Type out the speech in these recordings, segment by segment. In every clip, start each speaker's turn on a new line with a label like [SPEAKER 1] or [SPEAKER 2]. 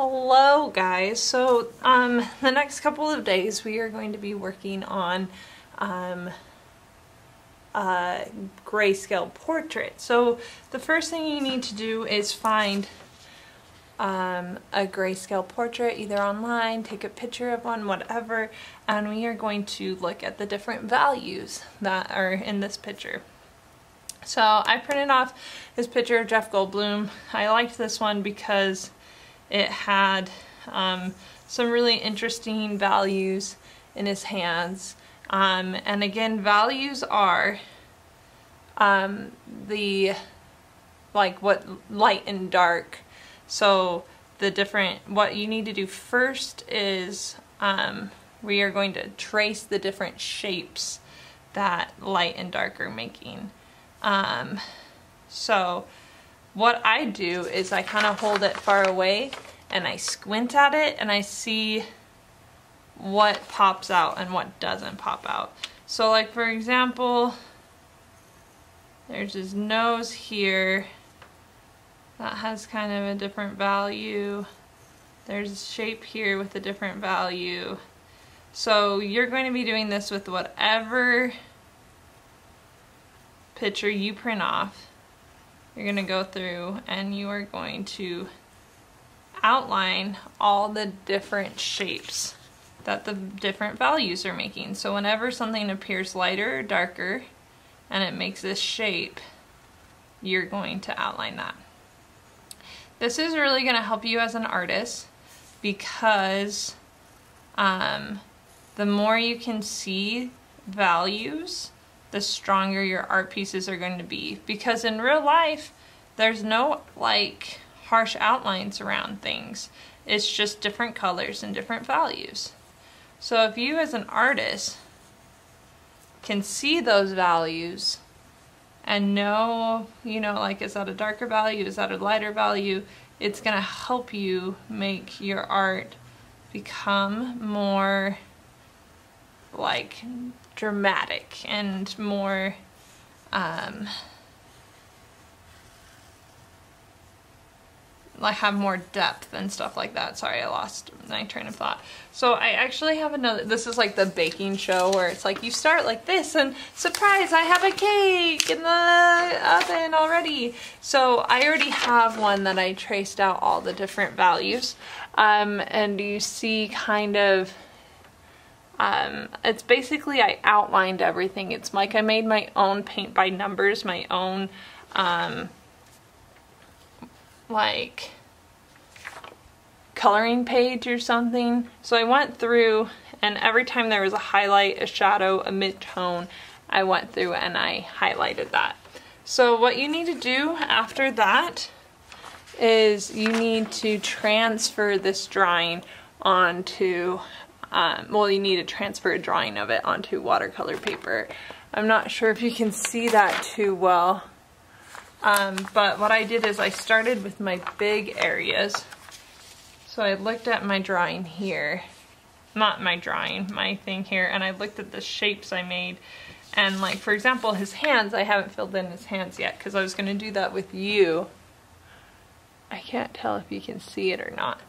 [SPEAKER 1] Hello guys. So the next couple of days we are going to be working on grayscale portrait. So the first thing you need to do is find a grayscale portrait either online, take a picture of one, whatever, and we are going to look at the different values that are in this picture. So I printed off this picture of Jeff Goldblum. I liked this one because it had some really interesting values in his hands. And again, values are the what light and dark. So the different, what you need to do first is we are going to trace the different shapes that light and dark are making. So what I do is I kind of hold it far away and I squint at it and I see what pops out and what doesn't pop out. So like for example, there's his nose here. That has kind of a different value. There's a shape here with a different value. So you're going to be doing this with whatever picture you print off. You're going to go through and you are going to outline all the different shapes that the different values are making. So whenever something appears lighter or darker and it makes this shape, you're going to outline that. This is really going to help you as an artist because the more you can see values, the stronger your art pieces are going to be. Because in real life, there's no like harsh outlines around things. It's just different colors and different values. So if you as an artist can see those values and know, you know, like is that a darker value, is that a lighter value, it's going to help you make your art become more like dramatic and more like have more depth and stuff like that. Sorry, I lost my train of thought. So I actually have another, this is like the baking show where it's like you start like this and surprise, I have a cake in the oven already. So I already have one that I traced out all the different values. And you see kind of, it's basically I outlined everything. It's like I made my own paint by numbers, my own like coloring page or something. So I went through and every time there was a highlight, a shadow, a mid-tone, I went through and I highlighted that. So what you need to do after that is you need to transfer this drawing onto well, you need to transfer a drawing of it onto watercolor paper. I'm not sure if you can see that too well. But what I did is I started with my big areas. So I looked at my drawing here, not my drawing, my thing here, and I looked at the shapes I made. And like, for example, his hands, I haven't filled in his hands yet because I was going to do that with you. I can't tell if you can see it or not.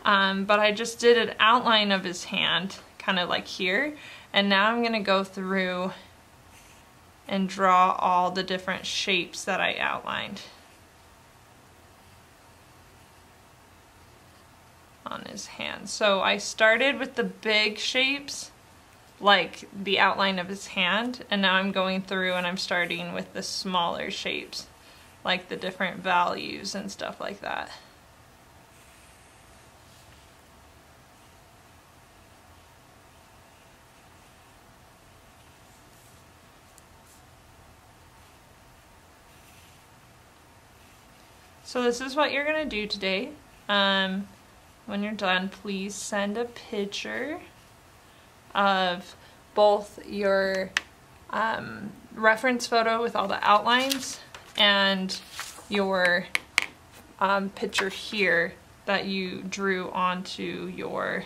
[SPEAKER 1] But I just did an outline of his hand, kind of like here. And now I'm going to go through and draw all the different shapes that I outlined on his hand. So I started with the big shapes, like the outline of his hand, and now I'm going through and I'm starting with the smaller shapes, like the different values and stuff like that. So this is what you're going to do today. When you're done, please send a picture of both your reference photo with all the outlines and your picture here that you drew onto your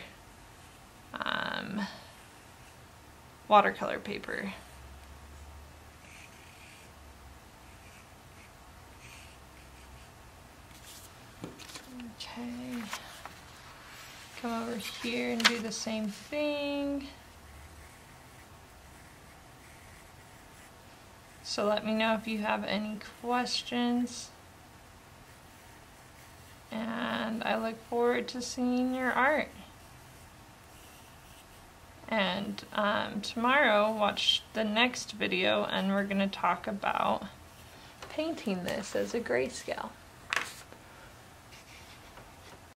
[SPEAKER 1] watercolor paper. Okay. come over here and do the same thing. So let me know if you have any questions. And I look forward to seeing your art. And tomorrow, watch the next video and we're going to talk about painting this as a grayscale.